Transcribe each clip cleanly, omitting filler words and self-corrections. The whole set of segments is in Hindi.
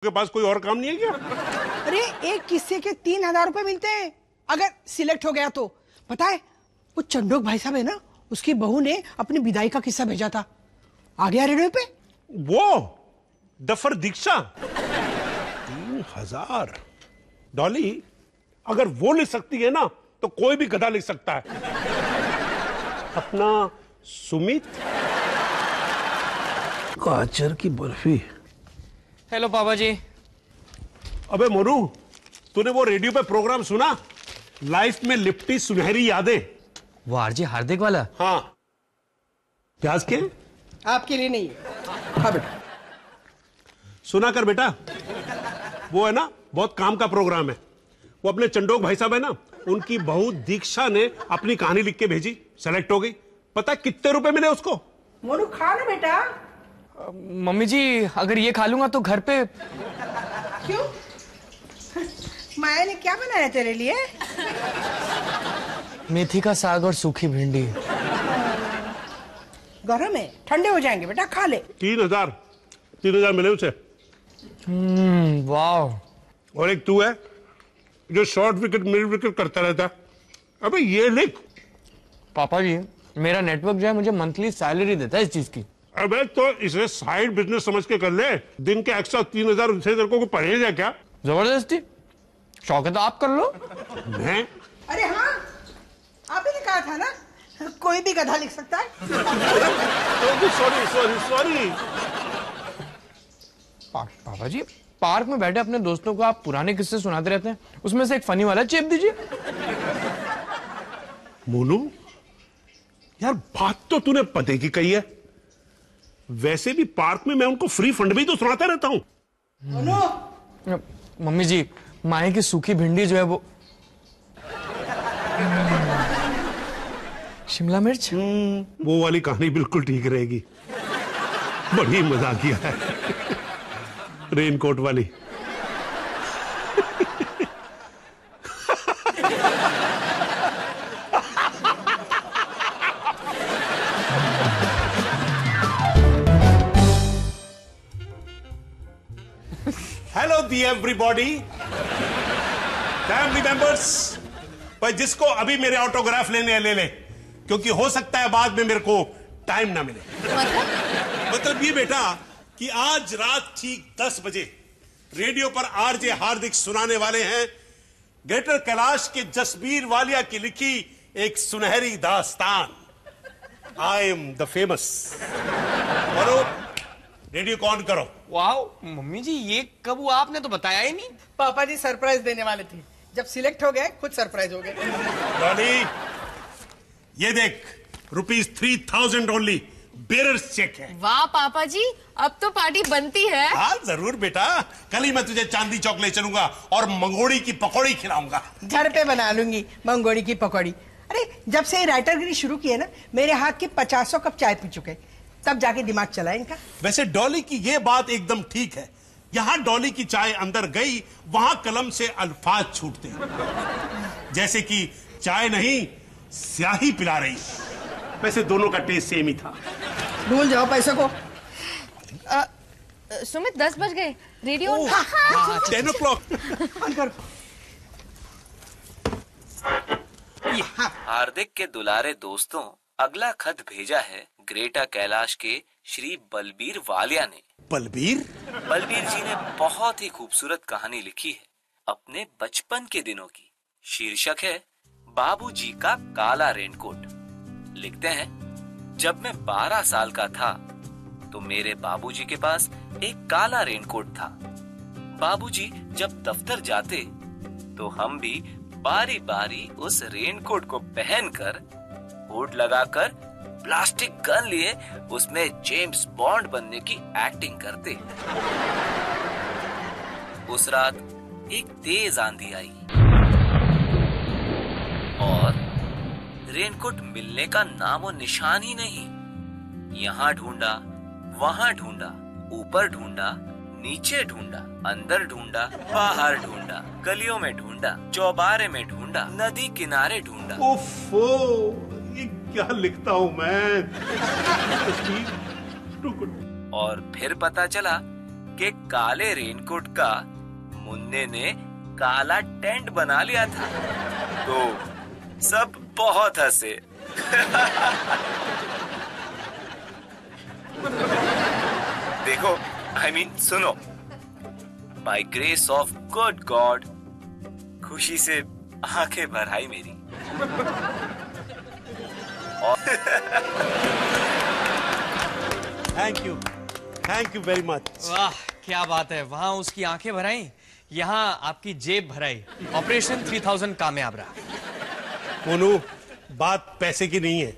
के पास कोई और काम नहीं है क्या? अरे एक किस्से के 3,000 रुपए मिलते हैं अगर सिलेक्ट हो गया तो। पता है वो चंडोक भाई साहब है ना, उसकी बहू ने अपनी विदाई का किस्सा भेजा था, आ गया रेडियो पे। वो डफर दीक्षा 3,000। डॉली अगर वो लिख सकती है ना तो कोई भी गधा लिख सकता है। अपना सुमित गाजर की बर्फी। हेलो पापा जी। अबे मोनू, तूने वो रेडियो पे प्रोग्राम सुना, लाइफ में लिपटी सुनहरी यादें? वो आरजे हार्दिक वाला? हाँ। प्याज के आपके लिए नहीं है। हाँ बेटा सुना कर बेटा, वो है ना बहुत काम का प्रोग्राम है। वो अपने चंडोक भाई साहब है ना, उनकी बहू दीक्षा ने अपनी कहानी लिख के भेजी, सेलेक्ट हो गई। पता है कितने रुपए मिले उसको? मोनू खा ना बेटा। मम्मी जी अगर ये खा लूंगा तो घर पे। क्यों? माया ने क्या बनाया तेरे लिए? मेथी का साग और सूखी भिंडी। गरम है, ठंडे हो जाएंगे बेटा, खा ले। 3,000 मिले उसे। वाह। और एक तू है जो शॉर्ट विकेट मिड विकेट करता रहता है। अबे ये लिख। पापा जी मेरा नेटवर्क जो है मुझे मंथली सैलरी देता है इस चीज की। अबे तो इसे साइड बिजनेस समझ के कर ले। दिन के एक्स्ट्रा 3,000 से तेरे को परहेज है क्या? जबरदस्ती शौक है तो आप कर लो। मैं? अरे हाँ, आप ही ने कहा था ना कोई भी गधा लिख सकता है। सॉरी। पापा जी पार्क में बैठे अपने दोस्तों को आप पुराने किस्से सुनाते रहते हैं, उसमें से एक फनी वाला चेप दीजिए। मोनू यार, बात तो तूने पते की कही है। वैसे भी पार्क में मैं उनको फ्री फंड भी तो सुनाता रहता हूं। मम्मी जी माए की सूखी भिंडी जो है वो शिमला मिर्च, वो वाली कहानी बिल्कुल ठीक रहेगी। बड़ी मजा किया है। रेनकोट वाली। हेलो दी एवरीबॉडी, फैमिली मेंबर्स। भाई जिसको अभी मेरे ऑटोग्राफ लेने हैं ले ले, क्योंकि हो सकता है बाद में मेरे को टाइम ना मिले। मतलब ये बेटा कि आज रात ठीक 10 बजे रेडियो पर आरजे हार्दिक सुनाने वाले हैं ग्रेटर कैलाश के जसबीर वालिया की लिखी एक सुनहरी दास्तान, आई एम द फेमस। करो रेडियो को ऑन करो। वाह मम्मी जी ये कब हुआ, आपने तो बताया ही नहीं। पापा जी सरप्राइज देने वाले थे, जब सिलेक्ट हो गए खुद सरप्राइज हो गए। डॉली ये देख, ₹3,000 ओनली, बेरर्स चेक है। वाह पापा जी अब तो पार्टी बनती है। हाँ जरूर बेटा, कल ही मैं तुझे चांदी चौक ले चलूंगा और मंगोड़ी की पकौड़ी खिलाऊंगा। घर पे बना लूंगी मंगोड़ी की पकौड़ी। अरे जब से राइटरगिरी शुरू की है ना, मेरे हाथ की 50 कप चाय पी चुके, तब जाके दिमाग चला इनका। वैसे डॉली की ये बात एकदम ठीक है। यहां डॉली की चाय अंदर गई, वहां कलम से अल्फाज छूटते हैं, जैसे कि चाय नहीं स्याही पिला रही। वैसे दोनों का टेस्ट सेम ही था। भूल जाओ पैसे को। सुमित 10 बज गए, रेडियो 10 o'clock। हार्दिक के दुलारे दोस्तों, अगला खत भेजा है ग्रेटर कैलाश के श्री बलबीर वालिया ने। बलबीर जी ने बहुत ही खूबसूरत कहानी लिखी है अपने बचपन के दिनों की। शीर्षक है बाबूजी का काला रेनकोट। लिखते हैं, जब मैं 12 साल का था तो मेरे बाबूजी के पास एक काला रेनकोट था। बाबूजी जब दफ्तर जाते तो हम भी बारी बारी उस रेनकोट को पहनकर, हुड लगाकर, प्लास्टिक गन लिए उसमें जेम्स बॉन्ड बनने की एक्टिंग करते। उस रात एक तेज आंधी आई और रेनकोट मिलने का नामो निशान ही नहीं। यहाँ ढूंढा, वहां ढूंढा, ऊपर ढूंढा, नीचे ढूंढा, अंदर ढूंढा, बाहर ढूंढा, गलियों में ढूंढा, चौबारे में ढूंढा, नदी किनारे ढूंढा। ओफो, ये क्या लिखता हूं मैं। और फिर पता चला के काले रेनकोट का मुन्ने ने काला टेंट बना लिया था, तो सब बहुत हंसे। देखो, I mean, सुनो, by grace of good god खुशी से आंखें भर आई मेरी। Thank you very much. वाह क्या बात है, वहां उसकी आंखें भराई, यहाँ आपकी जेब भराई। ऑपरेशन 3000 कामयाब रहा। मोनू, बात पैसे की नहीं है,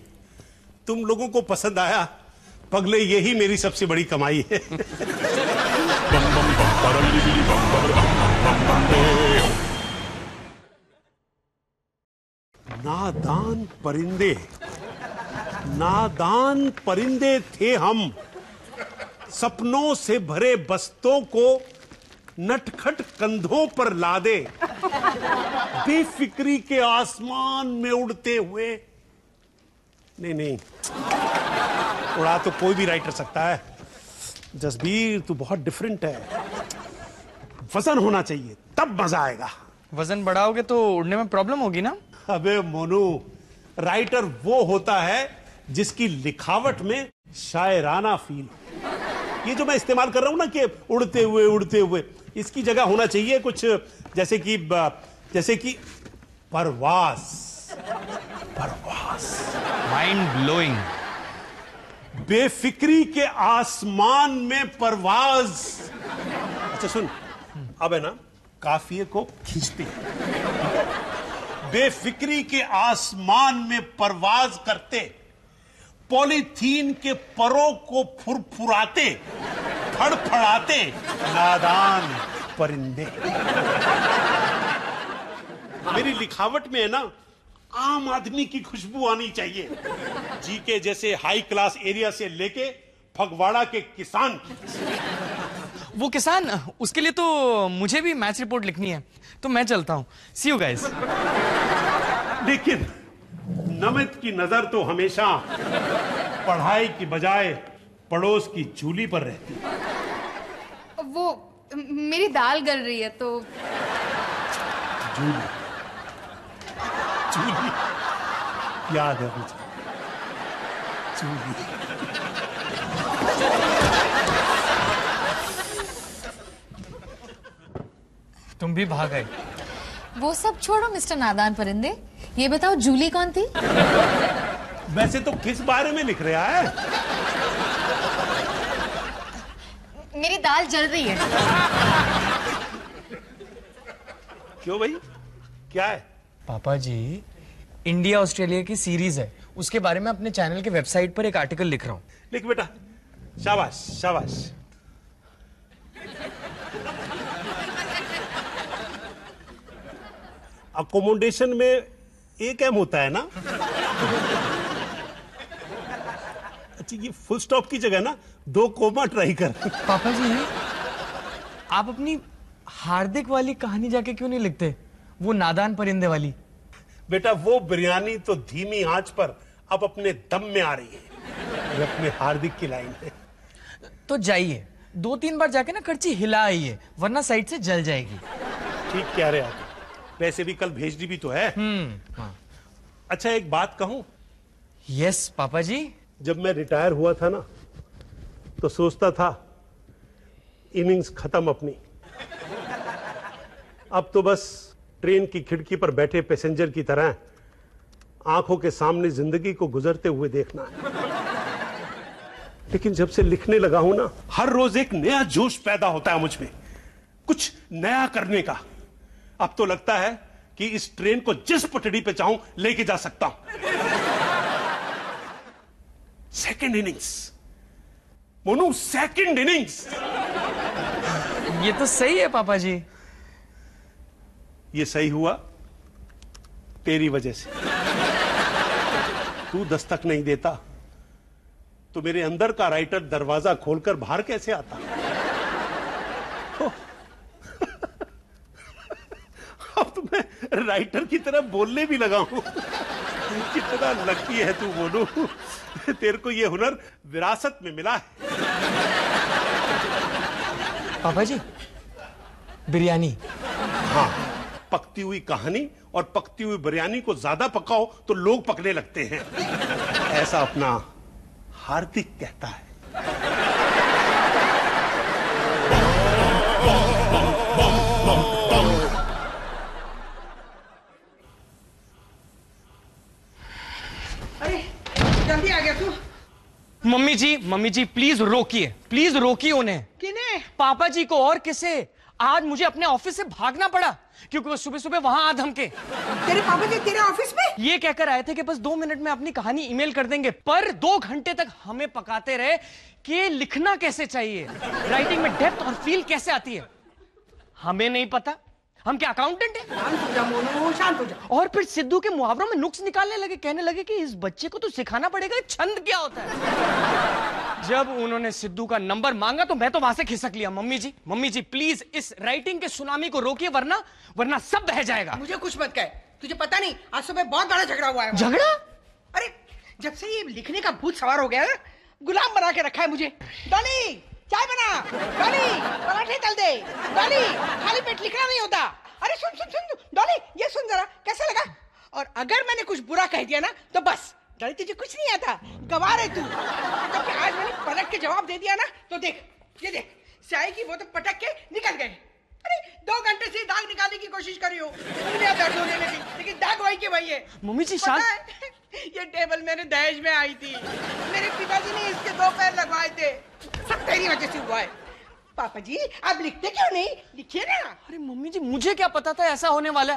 तुम लोगों को पसंद आया पगले, यही मेरी सबसे बड़ी कमाई है। नादान परिंदे थे हम, सपनों से भरे बस्तों को नटखट कंधों पर लादे, बेफिक्री के आसमान में उड़ते हुए। नहीं, उड़ा तो कोई भी राइटर सकता है, जसबीर तू बहुत डिफरेंट है। वजन होना चाहिए तब मजा आएगा। वजन बढ़ाओगे तो उड़ने में प्रॉब्लम होगी ना। अबे मोनू, राइटर वो होता है जिसकी लिखावट में शायराना फील। ये जो मैं इस्तेमाल कर रहा हूं ना कि उड़ते हुए, इसकी जगह होना चाहिए कुछ जैसे कि परवास। Mind blowing. बेफिक्री के आसमान में परवाज। अच्छा सुन, अब है ना काफिये को खींचते हैं। बेफिक्री के आसमान में परवाज करते, पॉलीथीन के परों को फुरफुराते, फड़फड़ाते नादान परिंदे। मेरी लिखावट में है ना आम आदमी की खुशबू आनी चाहिए, जी के जैसे हाई क्लास एरिया से लेके फगवाड़ा के किसान की। वो किसान, उसके लिए तो मुझे भी मैच रिपोर्ट लिखनी है, तो मैं चलता हूँ। सी यू गाइस। लेकिन नमित की नजर तो हमेशा पढ़ाई की बजाय पड़ोस की चूल्ही पर रहती है। वो मेरी दाल गल रही है तो। चूल्ही याद है मुझे, चूल्ही। तुम भी भाग गए। वो सब छोड़ो मिस्टर नादान परिंदे, ये बताओ जूली कौन थी? वैसे तो किस बारे में लिख रहा है? मेरी दाल जल रही है। क्यों भाई, क्या है? पापा जी, इंडिया ऑस्ट्रेलिया की सीरीज है, उसके बारे में अपने चैनल के वेबसाइट पर एक आर्टिकल लिख रहा हूँ। लिख बेटा, शाबाश शाबाश। अकोमोडेशन में एक एम होता है ना? अच्छा, ये फुल स्टॉप की जगह ना 2 कोमा ट्राई कर। पापा जी, आप अपनी हार्दिक वाली कहानी जाके क्यों नहीं लिखते, वो नादान परिंदे वाली? बेटा, वो बिरयानी तो धीमी आंच पर अब अपने दम में आ रही है। ये अपने हार्दिक की लाइन है। तो जाइए, 2-3 बार जाके ना करची हिला आइए, वरना साइड से जल जाएगी। ठीक कह रहे आप, वैसे भी कल भेजनी भी तो है। हाँ। अच्छा, एक बात कहूं? यस पापा जी। जब मैं रिटायर हुआ था ना, तो सोचता था इनिंग्स खत्म अपनी। अब तो बस ट्रेन की खिड़की पर बैठे पैसेंजर की तरह आंखों के सामने जिंदगी को गुजरते हुए देखना है। लेकिन जब से लिखने लगा हूं ना, हर रोज एक नया जोश पैदा होता है मुझ में, कुछ नया करने का। अब तो लगता है कि इस ट्रेन को जिस पटड़ी पे चाहूं लेके जा सकता हूं। Second innings Monu, second innings. ये तो सही है पापा जी। ये सही हुआ तेरी वजह से। तू दस्तक नहीं देता तो मेरे अंदर का राइटर दरवाजा खोलकर बाहर कैसे आता? अब तो मैं राइटर की तरह बोलने भी लगा हूं। कितना लकी है तू बोलू, तेरे को ये हुनर विरासत में मिला है। पापा जी, बिरयानी। हाँ, पकती हुई कहानी और पकती हुई बिरयानी को ज्यादा पकाओ तो लोग पकने लगते हैं, ऐसा अपना हार्दिक कहता है। अरे जल्दी आ गया तू। मम्मी जी प्लीज रोकिए उन्हें। किन्हें? पापा जी को। और किसे? आज मुझे अपने ऑफिस से भागना पड़ा क्योंकि वो सुबह सुबह वहां आ धमके। तेरे पापा जी तेरे ऑफिस में? ये कहकर आए थे कि बस 2 मिनट में अपनी कहानी ईमेल कर देंगे, पर 2 घंटे तक हमें पकाते रहे कि लिखना कैसे चाहिए, राइटिंग में डेप्थ और फील कैसे आती है। हमें नहीं पता, हम क्या अकाउंटेंट हैं? शांत हो जा मोनू, शांत हो जा। और फिर सिद्धू के मुहावरों में नुक्स निकालने लगे, कहने लगे कि इस बच्चे को तो सिखाना पड़ेगा छंद क्या होता है। जब उन्होंने सिद्धू का नंबर मांगा तो मैं तो वहां से खिसक लिया। मम्मी जी प्लीज इस राइटिंग के सुनामी को रोकिए, वरना सब बह जाएगा। मुझे कुछ मत कहे, तुझे पता नहीं आज सुबह बहुत बड़ा झगड़ा हुआ है। झगड़ा? अरे जब से ये लिखने का भूत सवार हो गया है, गुलाम बना के रखा है मुझे। डॉली चाय बना, डॉली पराठे तल दे, डॉली खाली पेट लिखना नहीं होता। अरे सुन डॉली, ये सुन जरा, कैसा लगा? और अगर मैंने कुछ बुरा कह दिया ना तो बस डॉली तुझे कुछ नहीं आता, गवार है तू। जबकि आज मैंने पलट के जवाब दे दिया ना तो देख, ये देख, चाय की बोतल पटक के निकल गए। अरे 2 घंटे से दाग निकालने की कोशिश करी हो, दुनिया दर्द होने लगी, लेकिन दाग वही के वही है। मम्मी जी पता है, ये टेबल मेरे दहेज में आई थी, मेरे पिताजी ने इसके 2 पैर लगवाए थे, सब तेरी वजह से हुआ है। पापा जी आप लिखते क्यों नहीं? लिखिए ना। अरे मम्मी जी मुझे क्या पता था ऐसा होने वाला।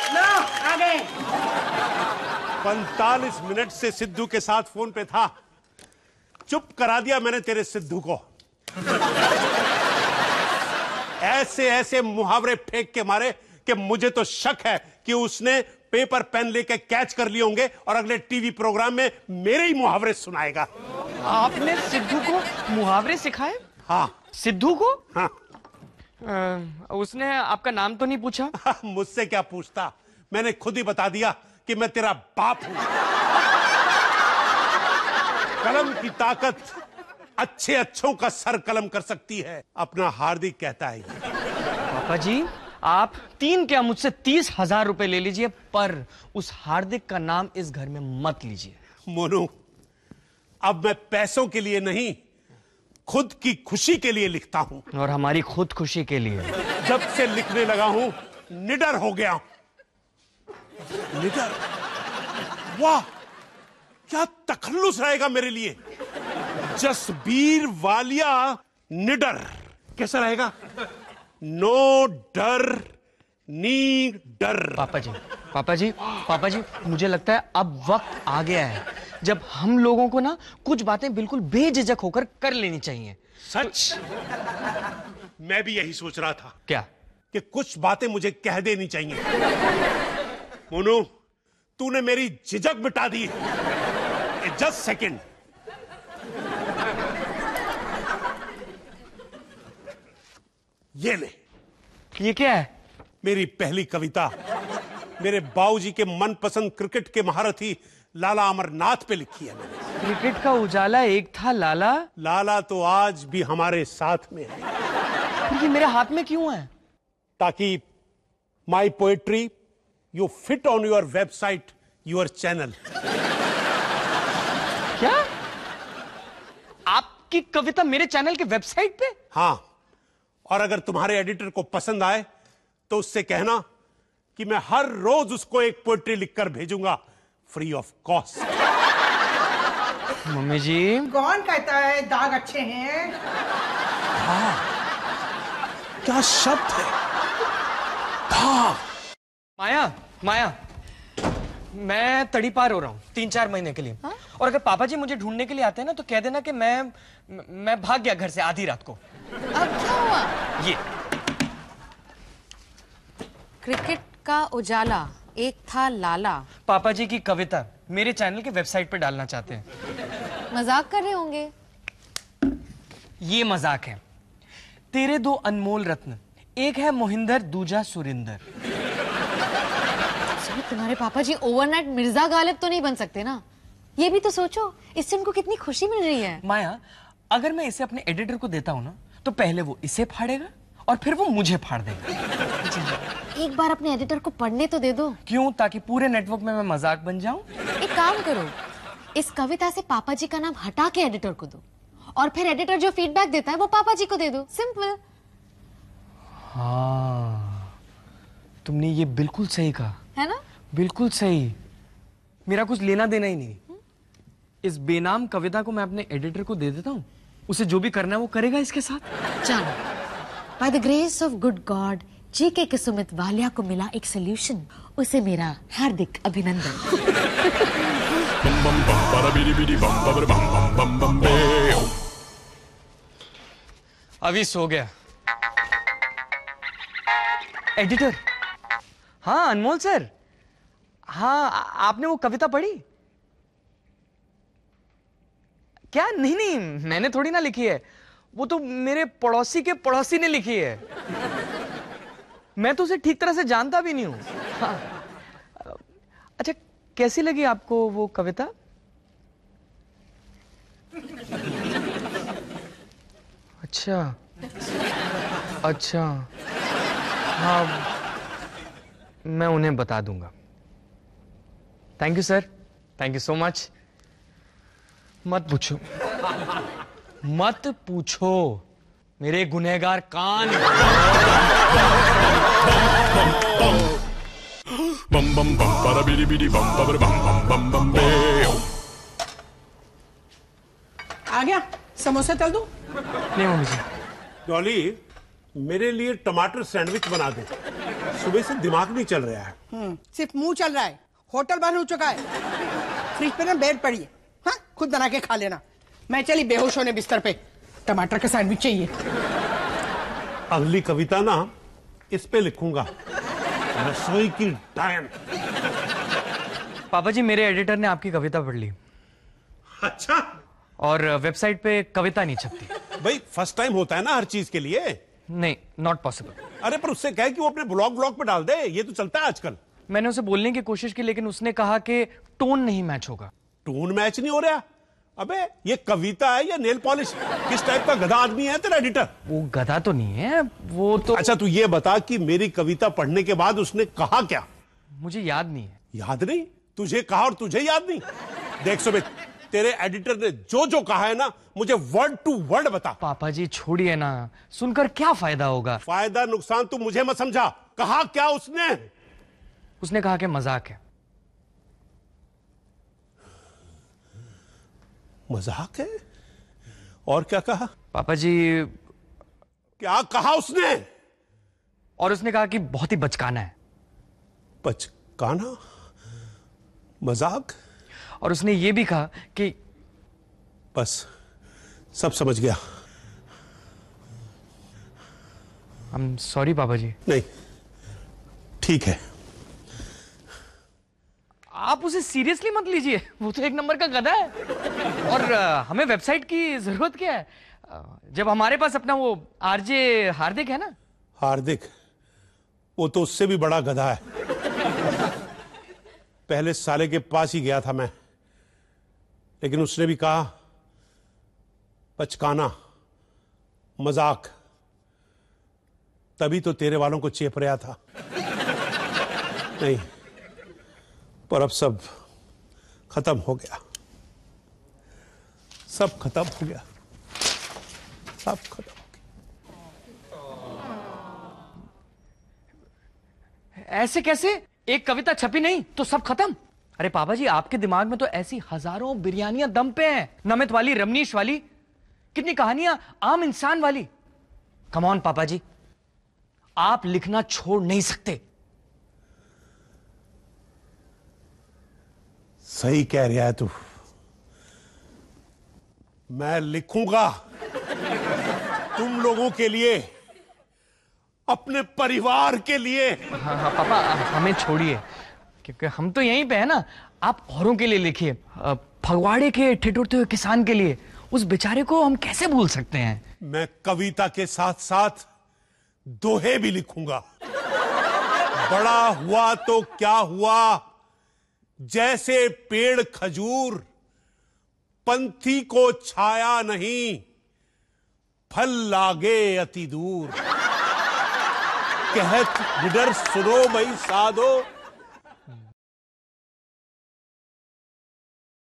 लो आ गए। 45 मिनट से सिद्धू के साथ फोन पे था, चुप करा दिया मैंने तेरे सिद्धू को। ऐसे मुहावरे फेंक के मारे कि मुझे तो शक है कि उसने पेपर पेन लेके कैच कर लिए होंगे और अगले टीवी प्रोग्राम में मेरे ही मुहावरे सुनाएगा। आपने सिद्धू को मुहावरे सिखाए? हाँ। सिद्धू को? हाँ। उसने आपका नाम तो नहीं पूछा? मुझसे क्या पूछता, मैंने खुद ही बता दिया कि मैं तेरा बाप हूं। कलम की ताकत अच्छों का सर कलम कर सकती है, अपना हार्दिक कहता है। पापा जी आप 3 क्या मुझसे 30,000 रुपए ले लीजिए, पर उस हार्दिक का नाम इस घर में मत लीजिए। मोनू, अब मैं पैसों के लिए नहीं, खुद की खुशी के लिए लिखता हूं। और हमारी खुद खुशी के लिए। जब से लिखने लगा हूं निडर हो गया। निडर? वाह, क्या तखल्लुस रहेगा मेरे लिए। जसबीर वालिया निडर कैसा रहेगा? नो डर नी डर। पापा जी मुझे लगता है अब वक्त आ गया है जब हम लोगों को ना कुछ बातें बिल्कुल बेझिझक होकर कर लेनी चाहिए। सच? मैं भी यही सोच रहा था। क्या? कि कुछ बातें मुझे कह देनी चाहिए। मोनू, तूने मेरी झिझक मिटा दी। Just second. ये ले। ये क्या है? मेरी पहली कविता मेरे बाबूजी के मनपसंद क्रिकेट के महारथी लाला अमरनाथ पे लिखी है मैंने। क्रिकेट का उजाला एक था लाला। लाला तो आज भी हमारे साथ में है। ये मेरे हाथ में क्यों है? ताकि my poetry you fit on your website, your channel. क्या? आपकी कविता मेरे चैनल के वेबसाइट पे? हाँ, और अगर तुम्हारे एडिटर को पसंद आए तो उससे कहना कि मैं हर रोज उसको एक पोएट्री लिखकर भेजूंगा, फ्री ऑफ कॉस्ट। मम्मी जी। कौन कहता है दाग अच्छे हैं? हाँ, क्या शब्द है दाग। माया मैं तड़ी पार हो रहा हूँ 3-4 महीने के लिए। और अगर पापा जी मुझे ढूंढने के लिए आते हैं ना तो कह देना कि मैं भाग गया घर से आधी रात को। अब क्या हुआ? ये क्रिकेट का उजाला एक था लाला। पापा जी की कविता मेरे चैनल के वेबसाइट पे डालना चाहते हैं। मजाक कर रहे होंगे। ये मजाक है। तेरे 2 अनमोल रत्न, एक है मोहिंदर, दूजा सुरिंदर। तुम्हारे पापा जी ओवरनाइट मिर्जा गालिब तो नहीं बन सकते ना? ये भी तो सोचो, इससे उनको कितनी खुशी मिल रही है। माया, अगर मैं इसे अपने एडिटर को देता हूं ना, तो पहले वो इसे फाड़ेगा और फिर वो मुझे फाड़ देगा। एक बार अपने एडिटर को पढ़ने तो दे दो। क्यों? ताकि पूरे नेटवर्क में मैं मजाक बन जाऊं? एक काम करो, इस कविता से पापा जी का नाम हटा के एडिटर को दो, और फिर एडिटर जो फीडबैक देता है वो पापा जी को दे दो। सिंपल। हाँ, तुमने ये बिल्कुल सही कहा है ना? बिल्कुल सही। मेरा कुछ लेना देना ही नहीं। इस बेनाम कविता को मैं अपने एडिटर को दे देता हूँ, उसे जो भी करना है वो करेगा इसके साथ। चलो, by the grace of good God GK के सुमित वालिया को मिला एक सोल्यूशन। उसे मेरा हार्दिक अभिनंदन। अभी सो गया। एडिटर। हाँ अनमोल सर। हाँ, आपने वो कविता पढ़ी क्या? नहीं नहीं, मैंने थोड़ी ना लिखी है, वो तो मेरे पड़ोसी के पड़ोसी ने लिखी है। मैं तो उसे ठीक तरह से जानता भी नहीं हूं। हाँ। अच्छा, कैसी लगी आपको वो कविता? अच्छा अच्छा, हाँ, मैं उन्हें बता दूंगा। Thank you sir, thank you so much. मत पूछो, मत पूछो मेरे गुनहगार कान। आ गया? समोसा तल दूं? नहीं मम्मी जी। डॉली, मेरे लिए टमाटर सैंडविच बना दे, सुबह से दिमाग नहीं चल रहा है। सिर्फ मुंह चल रहा है, होटल बंद हो चुका है। फ्रिज पे ना ब्रेड पड़ी है, हाँ खुद बना के खा लेना। मैं चली बेहोश होने बिस्तर पे, टमाटर का सैंडविच चाहिए। अगली कविता ना इस पे लिखूंगा, रसोई की डायन। पापा जी, मेरे एडिटर ने आपकी कविता पढ़ ली। अच्छा। और वेबसाइट पे कविता नहीं छपती। भाई फर्स्ट टाइम होता है ना हर चीज के लिए। नहीं, नॉट पॉसिबल। अरे पर उससे कहे कि वो अपने ब्लॉग पे डाल दे, ये तो चलता है आजकल। मैंने उसे बोलने की कोशिश की, लेकिन उसने कहा कि टोन नहीं मैच होगा। टोन मैच नहीं हो रहा? अबे ये कविता है या नेल पॉलिश? किस टाइप का गधा आदमी है तेरा एडिटर? वो गधा तो नहीं है, वो तो। अच्छा तू ये बता कि मेरी कविता पढ़ने के बाद उसने कहा क्या? मुझे याद नहीं है। याद नहीं? तुझे कहा और तुझे याद नहीं? देख सुमित, तेरे एडिटर ने जो जो कहा है ना, मुझे वर्ड टू वर्ड बता। पापा जी छोड़िए ना, सुनकर क्या फायदा होगा? फायदा नुकसान तू मुझे मत समझा। कहा क्या उसने? उसने कहा कि मजाक है। मजाक है? और क्या कहा? पापा जी, क्या कहा उसने? और उसने कहा कि बहुत ही बचकाना है। बचकाना? मजाक? और उसने ये भी कहा कि बस सब समझ गया। आई एम सॉरी पापा जी। नहीं, ठीक है। आप उसे सीरियसली मत लीजिए, वो तो एक नंबर का गधा है। और हमें वेबसाइट की जरूरत क्या है, जब हमारे पास अपना वो आरजे हार्दिक है ना। हार्दिक? वो तो उससे भी बड़ा गधा है। पहले साले के पास ही गया था मैं, लेकिन उसने भी कहा बचकाना, मजाक। तभी तो तेरे वालों को चेप रहा था। नहीं, पर अब सब खत्म हो गया, सब खत्म हो गया, सब खत्म हो गया। ऐसे कैसे? एक कविता छपी नहीं तो सब खत्म? अरे पापा जी, आपके दिमाग में तो ऐसी हजारों बिरयानियां दम पे हैं। नमित वाली, रमनीश वाली, कितनी कहानियां आम इंसान वाली। कम ऑन पापा जी, आप लिखना छोड़ नहीं सकते। सही कह रहा है तू। मैं लिखूंगा तुम लोगों के लिए, अपने परिवार के लिए। हाँ हाँ पापा, हमें छोड़िए, क्योंकि हम तो यहीं पे है ना। आप औरों के लिए लिखिए, फगवाड़े के ठिठुरते हुए किसान के लिए। उस बेचारे को हम कैसे भूल सकते हैं? मैं कविता के साथ साथ दोहे भी लिखूंगा। बड़ा हुआ तो क्या हुआ, जैसे पेड़ खजूर, पंथी को छाया नहीं, फल लागे अति दूर, कहत निडर सुनो मई साधो,